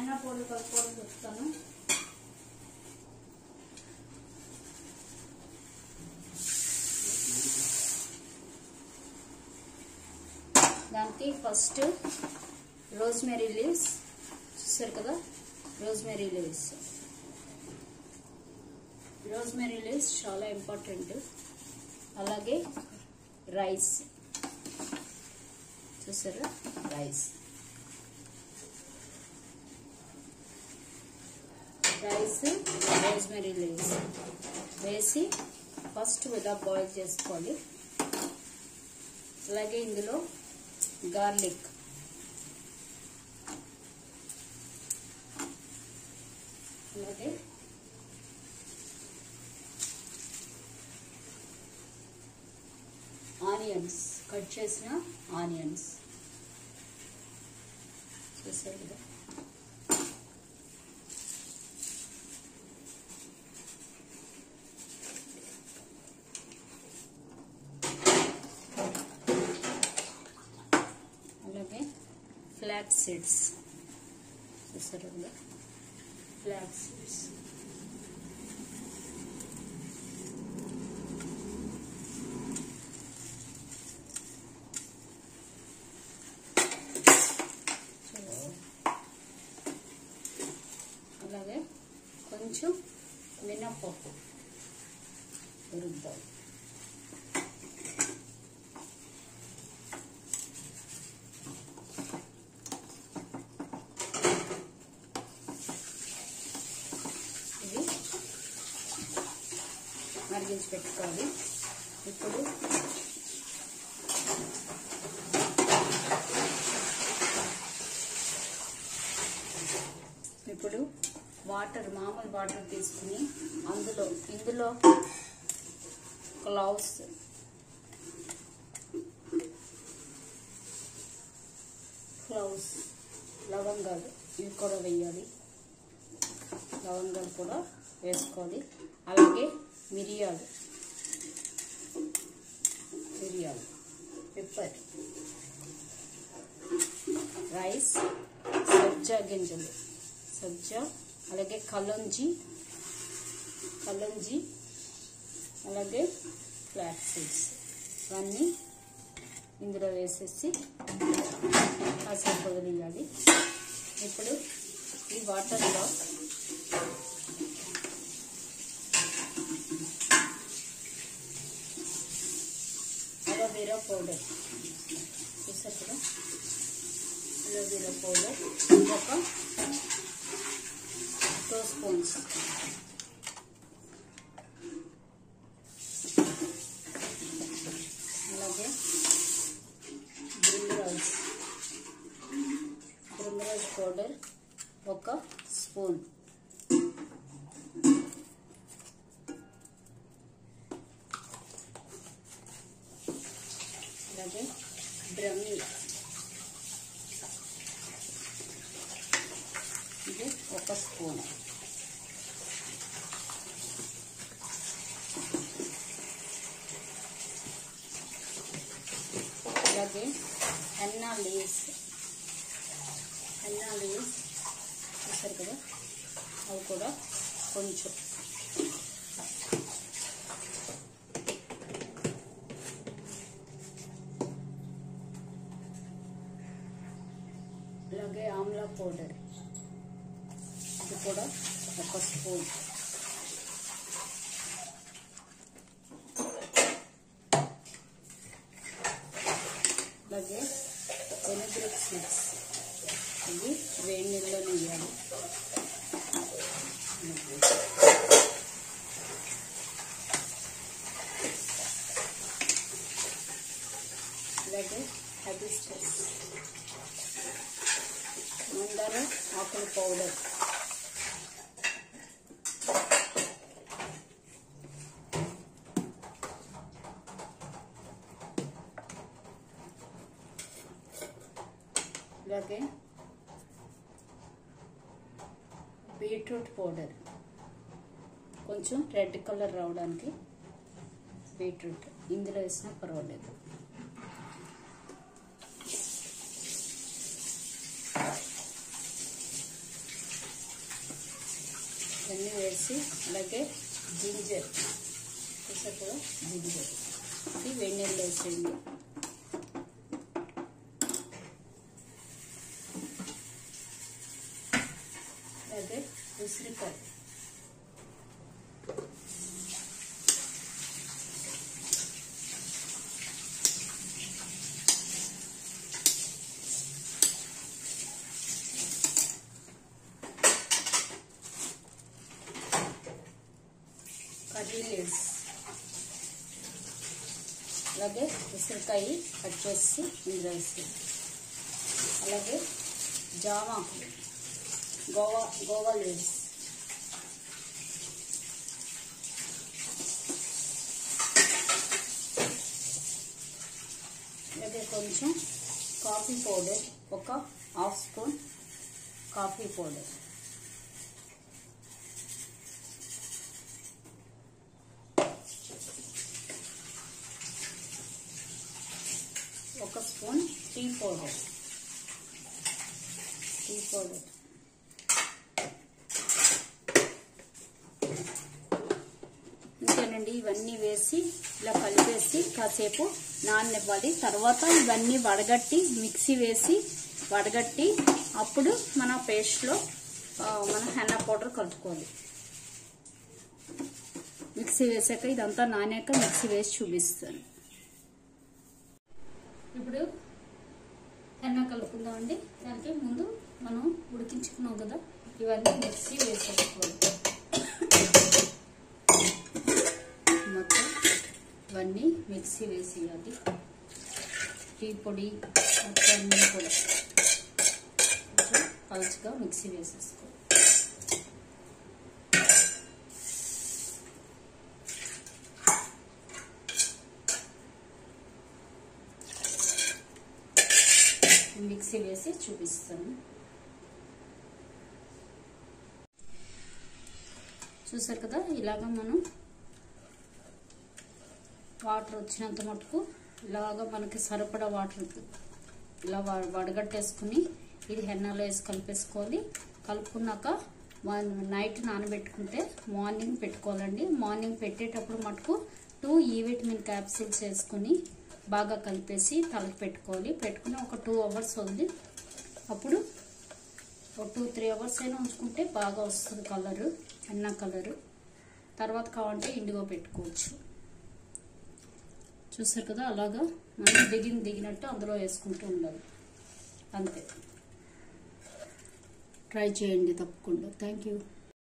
Henna powder కలుపుకోవడం చెప్తాను. దానికి ఫస్ట్ రోజ్మెరీ లీవ్స్ చూసారు కదా, రోజ్మెరీ లీవ్స్ చాలా ఇంపార్టెంట్. అలాగే రైస్ చూసారా, రైస్ రోజ్మెరీ లీవ్స్ వేసి ఫస్ట్ ఇలా బాయిల్ చేసుకోవాలి. అలాగే ఇందులో గార్లిక్, అలాగే ఆనియన్స్, కట్ చేసిన ఆనియన్స్ చూసారు కదా. అలాగే ఫ్లాక్స్ సీడ్స్ చూసారు కదా, ఫ్లాక్స్ సీడ్స్. అలాగే కొంచెం మినప్పప్పు ఉరుద్దాం. ఇది మరిగించి పెట్టుకోవాలి. ఇప్పుడు వాటర్, మామూలు వాటర్ తీసుకుని ఇందులో క్లౌస్, లవంగాలు ఇవి కూడా వేయాలి. లవంగాలు కూడా వేసుకోవాలి. అలాగే మిరియాలు, పెప్పర్, రైస్, సబ్జా గింజలు, అలాగే కలంజీ, అలాగే ఫ్లాక్స్ సీడ్స్ ఇవన్నీ ఇందులో వేసేసి కాసేపు వదిలేయాలి. ఇప్పుడు ఈ వాటర్లో అలోవెరా పౌడర్ చూసారు కదా, అలోవెరా పౌడర్ ఒక 2 స్పూన్స్, అలాగే బ్రింజరాజ్ పౌడర్ ఒక స్పూన్, అలాగే బ్రహ్మి ఇది ఒక స్పూన్, అలాగే హెన్నా లీవ్స్ చూసారు కదా, అవి కూడా కొంచెం, అలాగే ఆమ్లా పౌడర్ ఇది కూడా ఒక స్పూన్, అలాగే వెనిగ్రెక్ సీడ్స్ ఇది వేడి నీళ్ళలో వేయాలి. అలాగే హైబిస్కస్, మందార ఆకుల పౌడర్, అలాగే బీట్రూట్ పౌడర్, కొంచెం రెడ్ కలర్ రావడానికి బీట్రూట్ ఇందులో వేసినా పర్వాలేదు. వేసి అలాగే జింజర్ చూసారు కదా, జింజర్ ఇది వేడి నీళ్ళు వేసేయండి. అలాగే ఉసిరికాయ కర్రీ లీవ్స్ అలాగే ఉసిరికాయ కట్ చేసి ఇందులో వేసి అలాగే జామాకులు గోవా లీవ్స్ అలాగే కొంచెం కాఫీ పౌడర్, ఒక హాఫ్ స్పూన్ కాఫీ పౌడర్, ఒక స్పూన్ టీ పౌడర్ ఇంకేనండి. ఇవన్నీ వేసి ఇలా కలిపేసి కాసేపు నాననివ్వాలి. తర్వాత ఇవన్నీ వడగట్టి మిక్సీ వేసి వడగట్టి అప్పుడు మన పేస్ట్లో మన హెన్నా పౌడర్ కలుపుకోవాలి. మిక్సీ వేసాక ఇదంతా నానాక మిక్సీ వేసి చూపిస్తాను. ఇప్పుడు హెన్నా కలుపుకుందామండి. దానికి ముందు మనం ఉడికించుకున్నాం కదా, ఇవన్నీ మిక్సీ వేసేసుకోవాలి. మొత్తం ఇవన్నీ మిక్సీ వేసేయాలి. టీ పొడి మొత్తం అన్నీ కూడా పలుచగా మిక్సీ వేసేసుకోవాలి. మిక్సీ వేసి చూపిస్తాను. చూసారు కదా, ఇలాగా మనం వాటర్ వచ్చినంత మటుకు ఇలాగా మనకి సరిపడా వాటర్ ఇలా వడగట్టేసుకుని ఇది హెన్నాలో వేసి కలిపేసుకోవాలి. కలుపుకున్నాక నైట్ నానబెట్టుకుంటే మార్నింగ్ పెట్టుకోవాలండి. మార్నింగ్ పెట్టేటప్పుడు మటుకు 2 ఈ విటమిన్ క్యాప్సిల్స్ వేసుకుని బాగా కలిపేసి తలకు పెట్టుకోవాలి. పెట్టుకుని ఒక 2 అవర్స్ ఉంది. అప్పుడు ఒక 2-3 అవర్స్ అయినా ఉంచుకుంటే బాగా వస్తుంది కలరు, హెన్నా కలరు. తర్వాత కావాలంటే ఇండిగో పెట్టుకోవచ్చు. చూసారు కదా, అలాగా మనం దిగినట్టు అందులో వేసుకుంటూ ఉండాలి. అంతే. ట్రై చేయండి తప్పకుండా. Thank you.